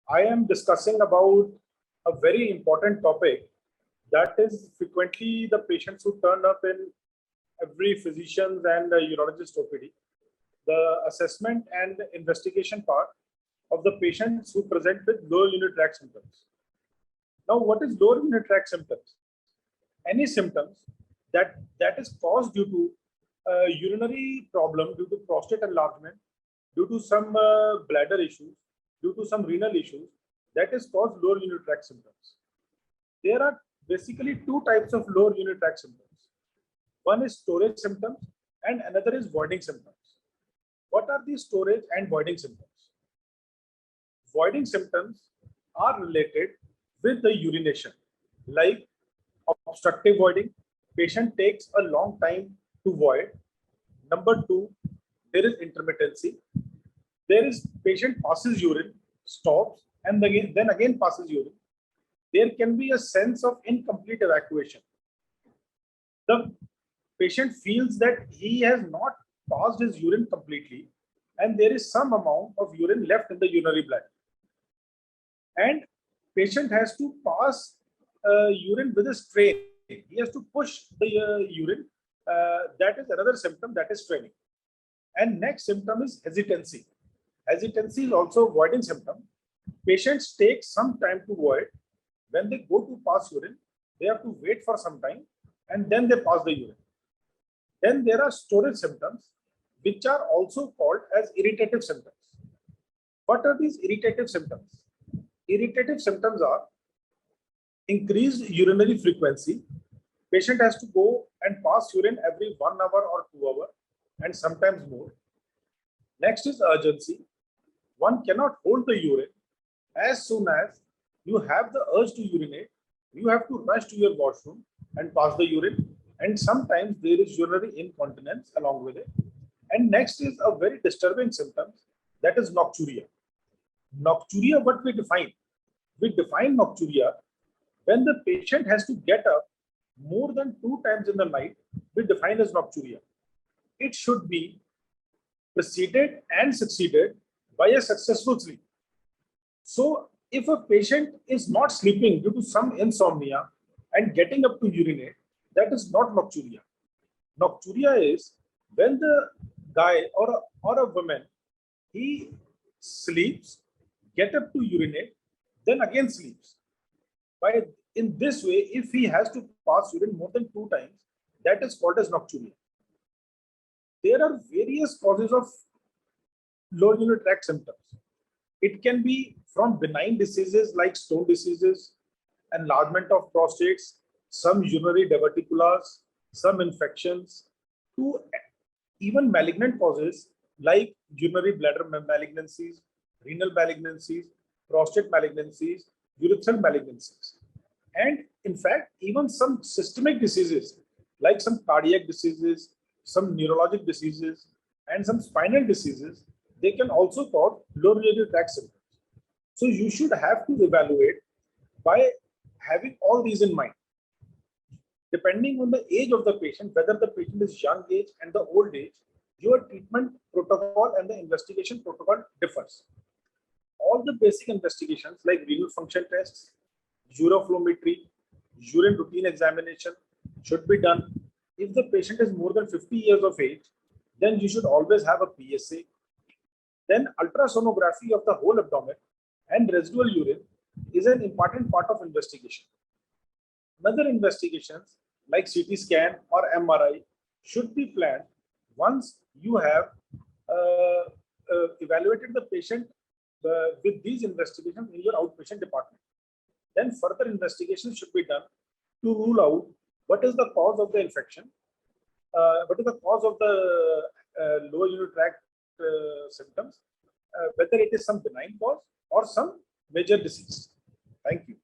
I am discussing about a very important topic that is frequently the patients who turn up in every physician's and urologist OPD, the assessment and investigation part of the patients who present with lower urinary tract symptoms. Now, what is lower urinary tract symptoms? Any symptoms that is caused due to urinary problem, due to prostate enlargement, due to some bladder issues, due to some renal issues, that is caused lower urinary tract symptoms. There are basically two types of lower urinary tract symptoms. One is storage symptoms and another is voiding symptoms. What are these storage and voiding symptoms? Voiding symptoms are related with the urination, like obstructive voiding. Patient takes a long time to void. Number two, there is intermittency. There is patient passes urine, stops, and then again passes urine. There can be a sense of incomplete evacuation. The patient feels that he has not passed his urine completely, and there is some amount of urine left in the urinary bladder. And patient has to pass urine with a strain. He has to push the urine. That is another symptom, that is straining. And next symptom is hesitancy. Hesitancy is also a voiding symptom. Patients take some time to void. When they go to pass urine, they have to wait for some time and then they pass the urine. Then there are storage symptoms, which are also called as irritative symptoms. What are these irritative symptoms? Irritative symptoms are increased urinary frequency. Patient has to go and pass urine every 1 hour or 2 hours and sometimes more. Next is urgency. One cannot hold the urine. As soon as you have the urge to urinate, you have to rush to your washroom and pass the urine. And sometimes there is urinary incontinence along with it. And next is a very disturbing symptom, that is nocturia. Nocturia, what we define? We define nocturia when the patient has to get up more than 2 times in the night. We define as nocturia. It should be preceded and succeeded by a successful sleep. So if a patient is not sleeping due to some insomnia and getting up to urinate, that is not nocturia. Nocturia is when the guy or a woman, he sleeps, get up to urinate, then again sleeps. In this way, if he has to pass urine more than 2 times, that is called as nocturia. There are various causes of lower urinary tract symptoms. It can be from benign diseases like stone diseases, enlargement of prostates, some urinary diverticulars, some infections, to even malignant causes like urinary bladder malignancies, renal malignancies, prostate malignancies, urethral malignancies. And in fact, even some systemic diseases like some cardiac diseases, some neurologic diseases, and some spinal diseases, they can also cause lower urinary tract symptoms. So you should have to evaluate by having all these in mind. Depending on the age of the patient, whether the patient is young age and the old age, your treatment protocol and the investigation protocol differs. All the basic investigations like renal function tests, uroflowmetry, urine routine examination should be done. If the patient is more than 50 years of age, then you should always have a PSA. Then ultrasonography of the whole abdomen and residual urine is an important part of investigation. Other investigations like CT scan or MRI should be planned once you have evaluated the patient with these investigations in your outpatient department. Then further investigations should be done to rule out what is the cause of the infection, what is the cause of the lower urinary tract symptoms, whether it is some benign cause or some major disease. Thank you.